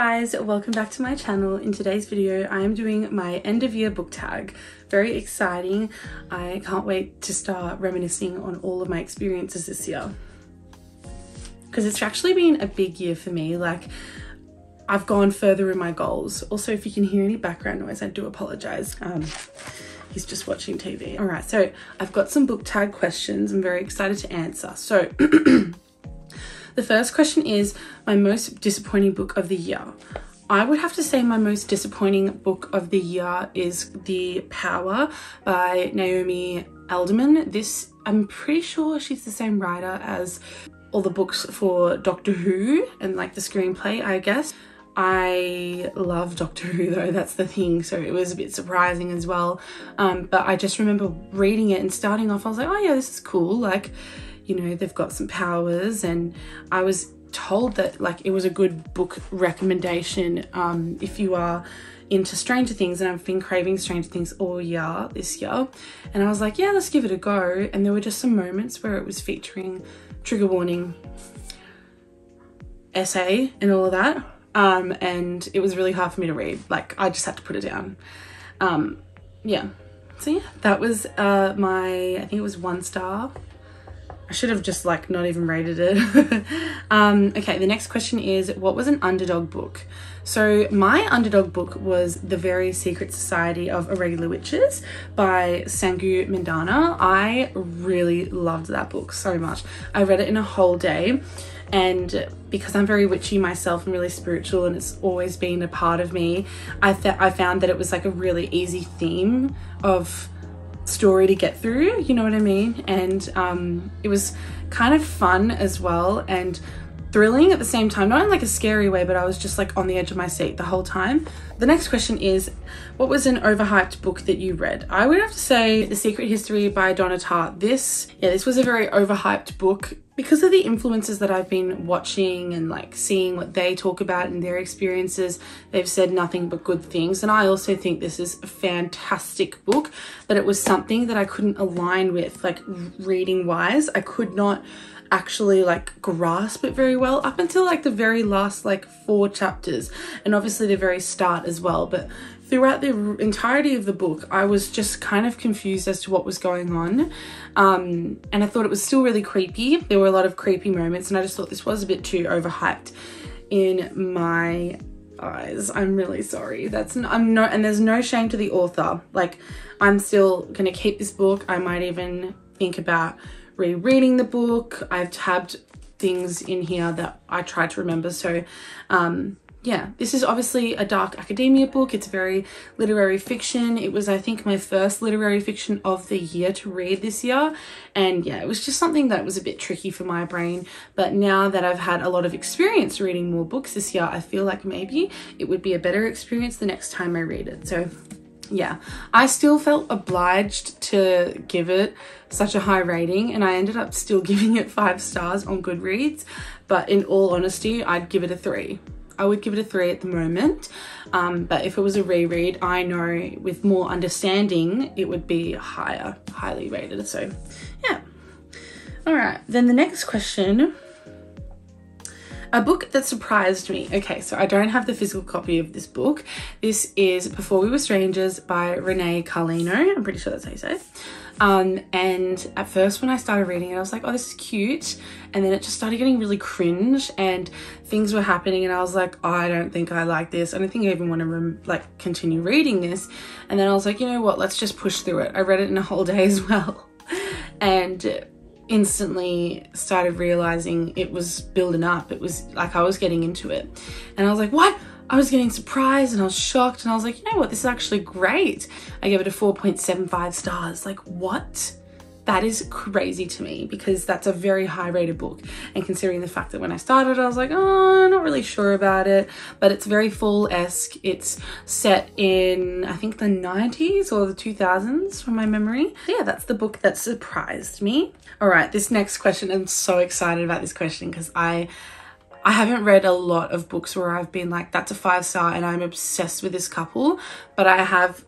guys, welcome back to my channel. In today's video I am doing my end of year book tag. Very exciting. I can't wait to start reminiscing on all of my experiences this year, because it's actually been a big year for me. Like, I've gone further in my goals. Also, if you can hear any background noise, I do apologize. He's just watching TV. All right, so I've got some book tag questions I'm very excited to answer. So the first question is my most disappointing book of the year. I would have to say my most disappointing book of the year is The Power by Naomi Alderman. This, I'm pretty sure she's the same writer as all the books for Doctor Who and like the screenplay, I guess. I love Doctor Who though, that's the thing, so it was a bit surprising as well. But I just remember reading it and starting off, I was like, oh yeah, this is cool. Like, you know, they've got some powers, and I was told that like it was a good book recommendation if you are into Stranger Things, and I've been craving Stranger Things all year this year, and I was like, yeah, let's give it a go. And there were just some moments where it was featuring trigger warning essay and all of that, and it was really hard for me to read. Like, I just had to put it down. Yeah, so yeah, that was my, I think it was 1 star. I should have just like not even rated it. Okay, the next question is, what was an underdog book? So my underdog book was The Very Secret Society of Irregular Witches by Sangu Mindana. I really loved that book so much. I read it in a whole day, and because I'm very witchy myself and really spiritual, and it's always been a part of me, I found that it was like a really easy theme of story to get through, you know what I mean? And it was kind of fun as well and thrilling at the same time, not in like a scary way, but I was just like on the edge of my seat the whole time. The next question is, what was an overhyped book that you read? I would have to say The Secret History by Donna Tartt. This was a very overhyped book because of the influencers that I've been watching and like seeing what they talk about and their experiences. They've said nothing but good things, and I also think this is a fantastic book, but it was something that I couldn't align with, like reading wise. I could not actually like grasp it very well up until like the very last like 4 chapters, and obviously the very start as well. But throughout the entirety of the book, I was just kind of confused as to what was going on. And I thought it was still really creepy. There were a lot of creepy moments, and I just thought this was a bit too overhyped in my eyes. I'm really sorry. And there's no shame to the author. Like, I'm still gonna keep this book. I might even think about rereading the book. I've tabbed things in here that I tried to remember. So yeah, this is obviously a dark academia book. It's very literary fiction. It was, I think, my first literary fiction of the year to read this year. And yeah, it was just something that was a bit tricky for my brain. But now that I've had a lot of experience reading more books this year, I feel like maybe it would be a better experience the next time I read it. So yeah, I still felt obliged to give it such a high rating, and I ended up still giving it 5 stars on Goodreads. But in all honesty, I'd give it a 3. I would give it a 3 at the moment, but if it was a reread, I know with more understanding it would be higher, highly rated. So yeah. All right, then the next question, a book that surprised me. Okay, so I don't have the physical copy of this book. This is Before We Were Strangers by Renee Carlino. I'm pretty sure that's how you say it. And at first when I started reading it, I was like, oh, this is cute. And then it just started getting really cringe, and things were happening, and I was like, oh, I don't think I like this. I don't think I even want to like continue reading this. And then I was like, you know what, let's just push through it. I read it in a whole day as well, and instantly started realizing it was building up. It was like I was getting into it, and I was like, what? I was getting surprised and I was shocked, and I was like, you know what, this is actually great. I gave it a 4.75 stars. Like, what? That is crazy to me, because that's a very high rated book, and considering the fact that when I started I was like, oh, I'm not really sure about it, but it's very fall-esque. It's set in, I think, the 90s or the 2000s from my memory. Yeah, that's the book that surprised me. All right, this next question, I'm so excited about this question because I haven't read a lot of books where I've been like, that's a 5 star and I'm obsessed with this couple, but I have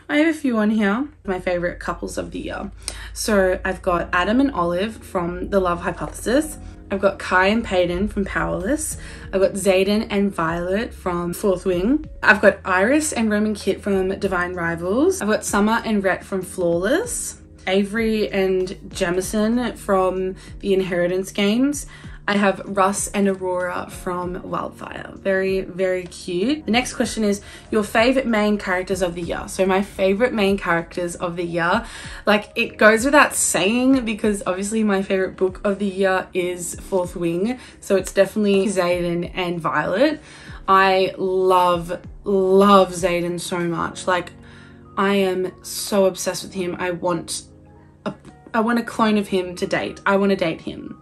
I have a few on here. My favorite couples of the year. So I've got Adam and Olive from The Love Hypothesis. I've got Kai and Peyton from Powerless. I've got Zayden and Violet from Fourth Wing. I've got Iris and Roman Kit from Divine Rivals. I've got Summer and Rhett from Flawless. Avery and Jemison from The Inheritance Games. I have Russ and Aurora from Wildfire. Very, very cute. The next question is your favorite main characters of the year. So my favorite main characters of the year, like it goes without saying because obviously my favorite book of the year is Fourth Wing. So it's definitely Zayden and Violet. I love Zayden so much. Like I am so obsessed with him. I want a clone of him to date. I want to date him.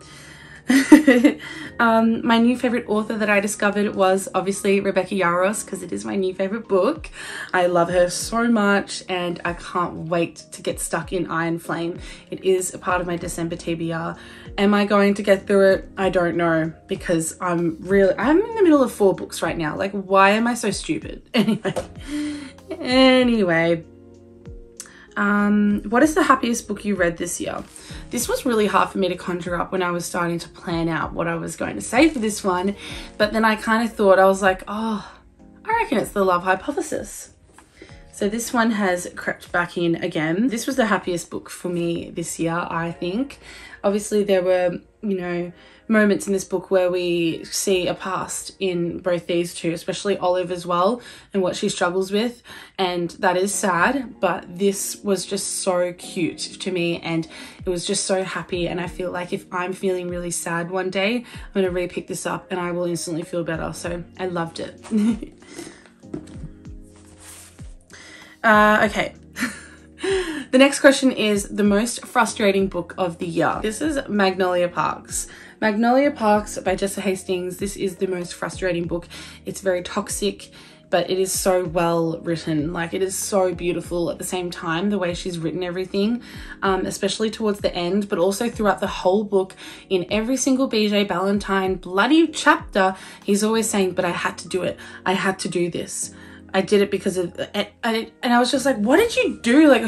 My new favorite author that I discovered was obviously Rebecca Yarros because it is my new favorite book. I love her so much and I can't wait to get stuck in Iron Flame. It is a part of my December TBR. Am I going to get through it? I don't know because I'm in the middle of 4 books right now. Like why am I so stupid? Anyway. What is the happiest book you read this year? This was really hard for me to conjure up when I was starting to plan out what I was going to say for this one, but then I kind of thought, I was like, oh, I reckon it's The Love Hypothesis. So this one has crept back in again. This was the happiest book for me this year, I think. Obviously there were, you know, moments in this book where we see a past in both these two, especially Olive as well, and what she struggles with, and that is sad, but this was just so cute to me and it was just so happy, and I feel like if I'm feeling really sad one day, I'm going to re-pick this up and I will instantly feel better, so I loved it. Okay. The next question is the most frustrating book of the year. This is Magnolia Parks. Magnolia Parks by Jessa Hastings. This is the most frustrating book. It's very toxic, but it is so well written. Like it is so beautiful at the same time, the way she's written everything, especially towards the end, but also throughout the whole book. In every single BJ Ballantyne bloody chapter, he's always saying, but I had to do it. I had to do this. I did it because of, and I was just like, what did you do? Like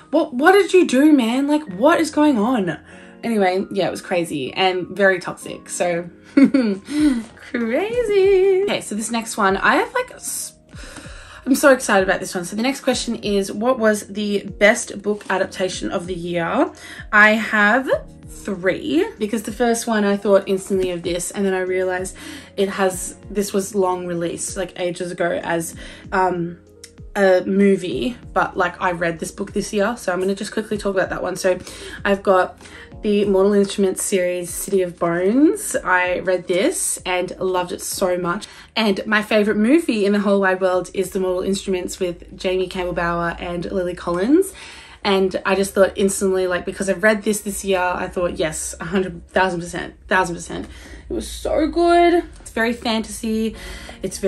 what did you do, man? Like what is going on? Anyway, yeah, it was crazy and very toxic. So crazy. Okay, so this next one, I'm so excited about this one. So the next question is, what was the best book adaptation of the year? I have 3 because the first one I thought instantly of this, and then I realized this was long released, like ages ago as a movie, but like I read this book this year, so I'm going to just quickly talk about that one. So I've got the Mortal Instruments series City of Bones. I read this and loved it so much, and my favorite movie in the whole wide world is the Mortal Instruments with Jamie Campbell-Bower and Lily Collins. And I just thought instantly, like, because I've read this year, I thought, yes, 1,000%. It was so good. It's very fantasy. It's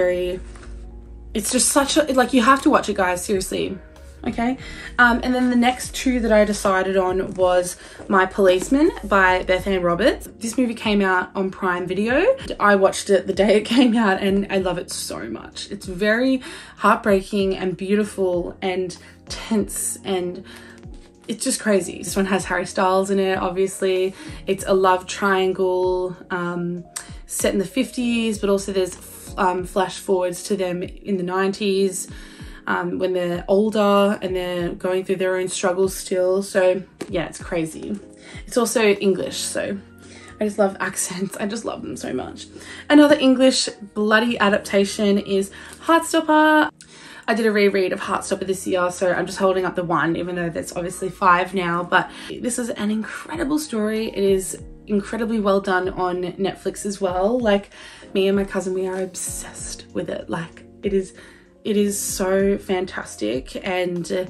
just such a, like, you have to watch it, guys, seriously. Okay. And then the next 2 that I decided on was My Policeman by Beth Ann Roberts. This movie came out on Prime Video. I watched it the day it came out and I love it so much. It's very heartbreaking and beautiful and tense, and it's just crazy. This one has Harry Styles in it, obviously. It's a love triangle set in the 50s, but also there's flash forwards to them in the 90s when they're older and they're going through their own struggles still. So yeah, it's crazy. It's also English, so I just love accents. I just love them so much. Another English bloody adaptation is Heartstopper. I did a reread of Heartstopper this year, so I'm just holding up the 1, even though there's obviously 5 now. But this is an incredible story. It is incredibly well done on Netflix as well. Like, me and my cousin, we are obsessed with it. Like, it is so fantastic, and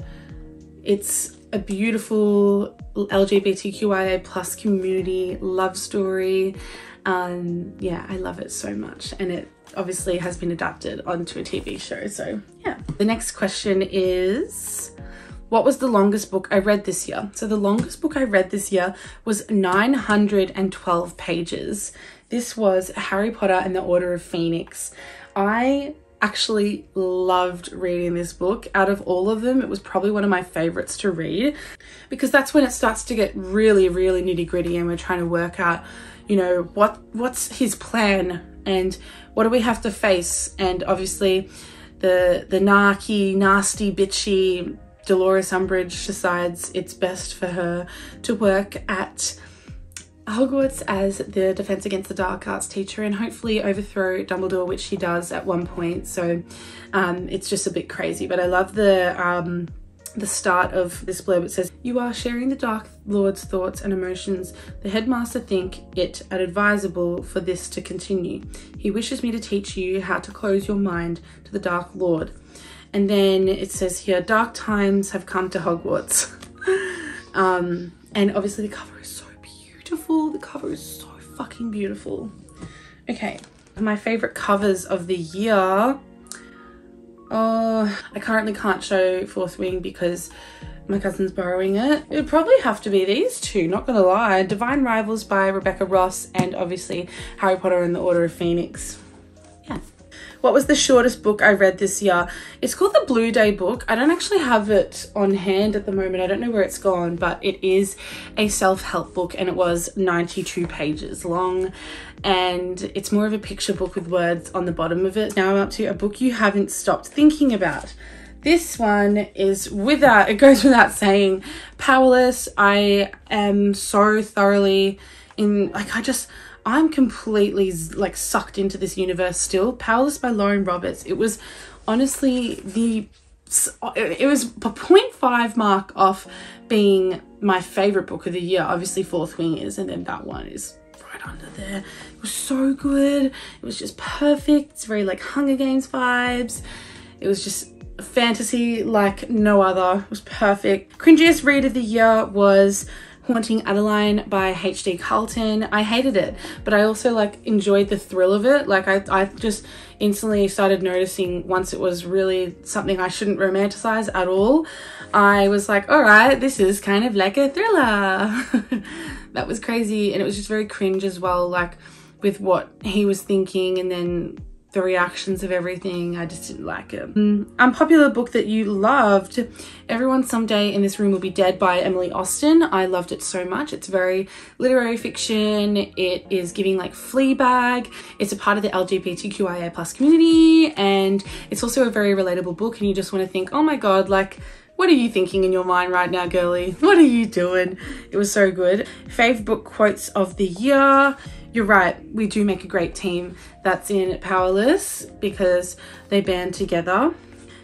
it's a beautiful LGBTQIA plus community love story. Yeah, I love it so much, and it obviously has been adapted onto a TV show, so yeah. The next question is, what was the longest book I read this year? So the longest book I read this year was 912 pages. This was Harry Potter and the Order of Phoenix. I actually loved reading this book. Out of all of them, it was probably one of my favorites to read, because that's when it starts to get really, really nitty gritty and we're trying to work out, you know, what's his plan and what do we have to face. And obviously the narky, nasty, bitchy Dolores Umbridge decides it's best for her to work at Hogwarts as the Defense Against the Dark Arts teacher and hopefully overthrow Dumbledore, which she does at one point. So it's just a bit crazy, but I love the start of this blurb. It says, "You are sharing the Dark Lord's thoughts and emotions. The headmaster think it advisable for this to continue. He wishes me to teach you how to close your mind to the Dark Lord." And then it says here, "Dark times have come to Hogwarts." And obviously the cover is so beautiful. The cover is so fucking beautiful. Okay, my favorite covers of the year. Oh, I currently can't show Fourth Wing because my cousin's borrowing it. It would probably have to be these two, not gonna lie. Divine Rivals by Rebecca Ross and obviously Harry Potter and the Order of Phoenix. Yeah. What was the shortest book I read this year? It's called the Blue Day book. I don't actually have it on hand at the moment. I don't know where it's gone, but it is a self-help book and it was 92 pages long. And it's more of a picture book with words on the bottom of it. Now I'm up to a book you haven't stopped thinking about. This one is it goes without saying, Powerless. I am so thoroughly in, like, I'm completely like sucked into this universe still. Powerless by Lauren Roberts. It was honestly it was a 0.5 mark off being my favorite book of the year. Obviously Fourth Wing is, and then that one is right under there. It was so good. It was just perfect. It's very like Hunger Games vibes. It was just fantasy like no other. It was perfect. Cringiest read of the year was Haunting Adeline by H.D. Carlton. I hated it, but I also like enjoyed the thrill of it. Like I just instantly started noticing once it was really something I shouldn't romanticize at all. I was like, all right, this is kind of like a thriller. That was crazy. And it was just very cringe as well, like with what he was thinking and then the reactions of everything. I just didn't like it. Unpopular book that you loved. Everyone Someday in This Room Will Be Dead by Emily Austen. I loved it so much. It's very literary fiction. It is giving like Fleabag. It's a part of the LGBTQIA plus community, and it's also a very relatable book, and you just want to think, oh my god, like what are you thinking in your mind right now, girly? What are you doing? It was so good. Fave book quotes of the year. You're right, we do make a great team that's in Powerless because they band together.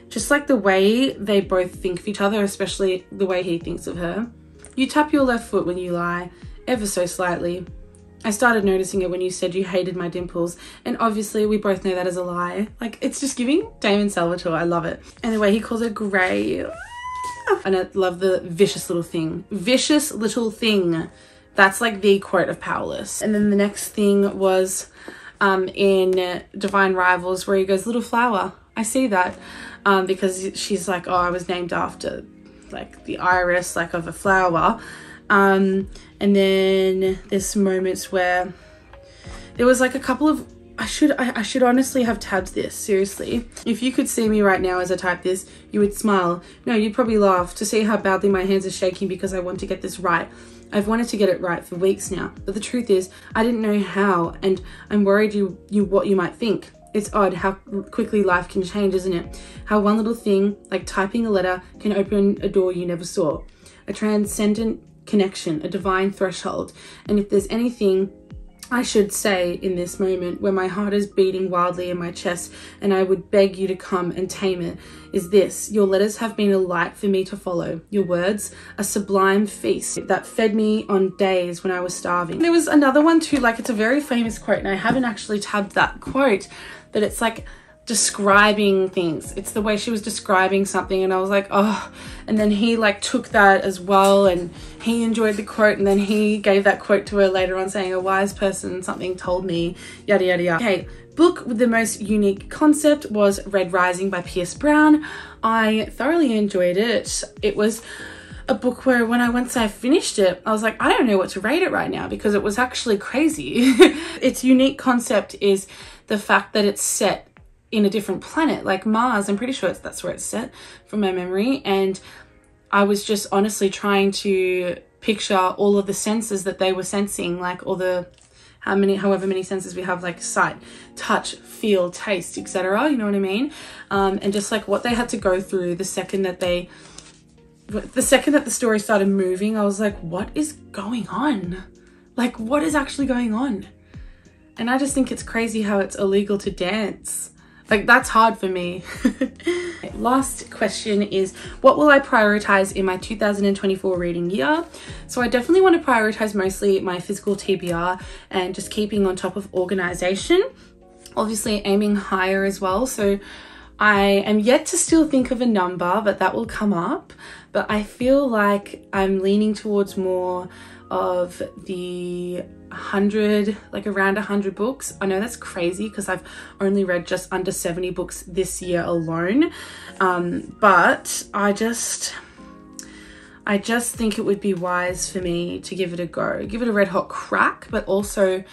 Just like the way they both think of each other, especially the way he thinks of her. You tap your left foot when you lie, ever so slightly. I started noticing it when you said you hated my dimples, and obviously we both know that is a lie. Like, it's just giving Damon Salvatore. I love it. And the way he calls her grey. And I love the vicious little thing. Vicious little thing. That's like the quote of Powerless. And then the next thing was in Divine Rivals where he goes, little flower. I see that because she's like, oh, I was named after like the iris like of a flower. And then there's some moments where there was like a couple of, I should honestly have tabbed this, seriously. If you could see me right now as I type this, you would smile. No, you'd probably laugh to see how badly my hands are shaking because I want to get this right. I've wanted to get it right for weeks now, but the truth is I didn't know how, and I'm worried what you might think. It's odd how quickly life can change, isn't it? How one little thing, like typing a letter, can open a door you never saw. A transcendent connection, a divine threshold. And if there's anything I should say in this moment where my heart is beating wildly in my chest and I would beg you to come and tame it, is this: your letters have been a light for me to follow. Your words, a sublime feast that fed me on days when I was starving. There was another one too, like it's a very famous quote and I haven't actually tabbed that quote, but it's like describing things. It's the way she was describing something and I was like, oh, and then he like took that as well and he enjoyed the quote and then he gave that quote to her later on saying, a wise person something told me, yada yada yada. Okay, book with the most unique concept was Red Rising by Pierce Brown. I thoroughly enjoyed it. It was a book where once I finished it, I was like, I don't know what to rate it right now because it was actually crazy. Its unique concept is the fact that it's set in a different planet, like Mars. I'm pretty sure that's where it's set from my memory. And I was just honestly trying to picture all of the senses that they were sensing, like all the however many senses we have, like sight, touch, feel, taste, etc. You know what I mean? And just like what they had to go through the second that the story started moving, I was like, what is going on? Like, what is actually going on? And I just think it's crazy how it's illegal to dance. Like, that's hard for me. Last question is, what will I prioritize in my 2024 reading year? So I definitely want to prioritize mostly my physical TBR and just keeping on top of organization. Obviously aiming higher as well. So I am yet to still think of a number, but that will come up. But I feel like I'm leaning towards more of the 100, like around 100 books. I know that's crazy because I've only read just under 70 books this year alone. But I just think it would be wise for me to give it a go, give it a red hot crack, but also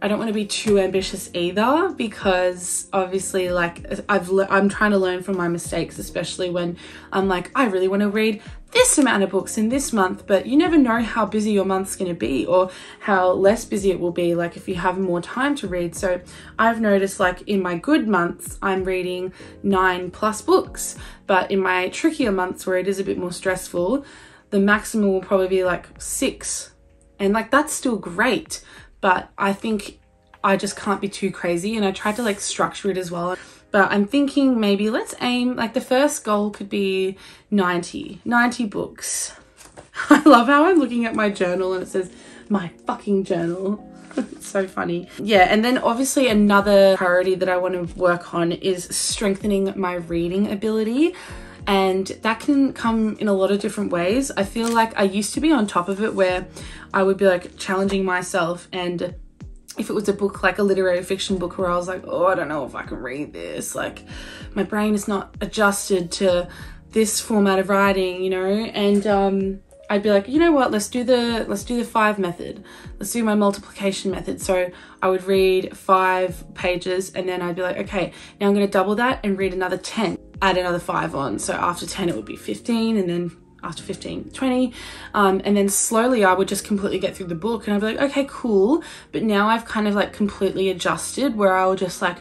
I don't want to be too ambitious either, because obviously like I'm trying to learn from my mistakes, especially when I'm like, I really want to read this amount of books in this month, but you never know how busy your month's going to be or how less busy it will be, like if you have more time to read. So I've noticed like in my good months, I'm reading 9+ books, but in my trickier months where it is a bit more stressful, the maximum will probably be like 6. And like, that's still great. But I think I just can't be too crazy, and I tried to like structure it as well. But I'm thinking maybe let's aim, like the first goal could be 90 books. I love how I'm looking at my journal and it says my fucking journal. It's so funny. Yeah, and then obviously another priority that I want to work on is strengthening my reading ability. And that can come in a lot of different ways. I feel like I used to be on top of it where I would be like challenging myself, and if it was a book, like a literary fiction book where I was like, oh, I don't know if I can read this. Like my brain is not adjusted to this format of writing, you know? And I'd be like, you know what, let's do the 5 method. Let's do my multiplication method. So I would read 5 pages and then I'd be like, okay, now I'm going to double that and read another 10. Add another 5 on. So after 10 it would be 15, and then after 15, 20. And then slowly I would just completely get through the book and I'd be like, okay, cool. But now I've kind of like completely adjusted where I'll just like,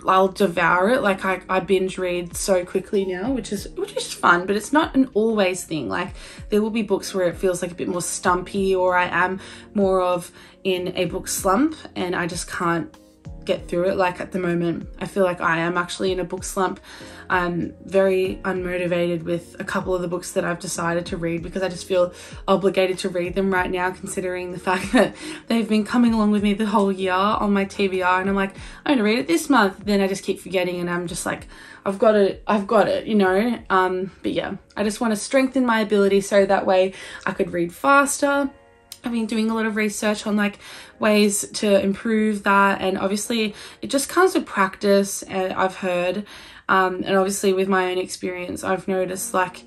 I'll devour it. Like I binge read so quickly now, which is fun, but it's not an always thing. Like there will be books where it feels like a bit more stumpy, or I am more of in a book slump and I just can't get through it. Like at the moment I feel like I am actually in a book slump. I'm very unmotivated with a couple of the books that I've decided to read because I just feel obligated to read them right now, considering the fact that they've been coming along with me the whole year on my TBR, and I'm like, I'm gonna read it this month, then I just keep forgetting and I'm just like, I've got it, you know. But yeah, I just want to strengthen my ability so that way I could read faster. I've been doing a lot of research on like ways to improve that, and obviously it just comes with practice, and I've heard and obviously with my own experience I've noticed like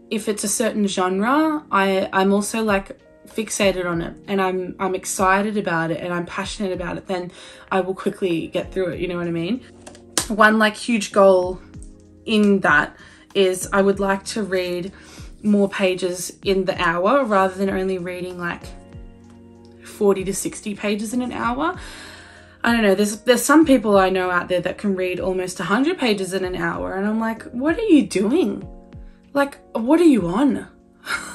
if it's a certain genre, I'm also like fixated on it and I'm excited about it and I'm passionate about it, then I will quickly get through it, you know what I mean? One like huge goal in that is I would like to read more pages in the hour rather than only reading like 40 to 60 pages in an hour. I don't know, there's some people I know out there that can read almost 100 pages in an hour, and I'm like, what are you doing? Like, what are you on?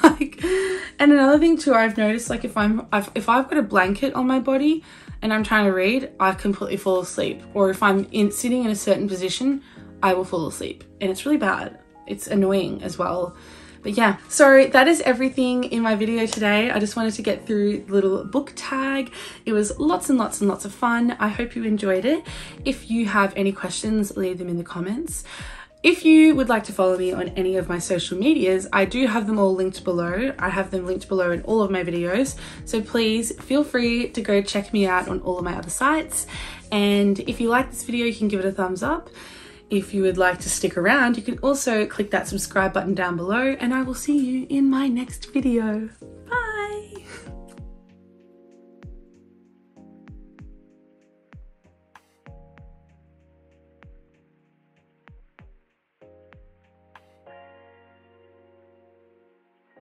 Like, and another thing too, I've noticed like if I've got a blanket on my body and I'm trying to read, I completely fall asleep. Or if I'm sitting in a certain position, I will fall asleep, and it's really bad. It's annoying as well. But yeah, so that is everything in my video today. I just wanted to get through the little book tag. It was lots and lots and lots of fun. I hope you enjoyed it. If you have any questions, leave them in the comments. If you would like to follow me on any of my social medias, I do have them all linked below. I have them linked below in all of my videos. So please feel free to go check me out on all of my other sites. And if you like this video, you can give it a thumbs up. If you would like to stick around, you can also click that subscribe button down below, and I will see you in my next video.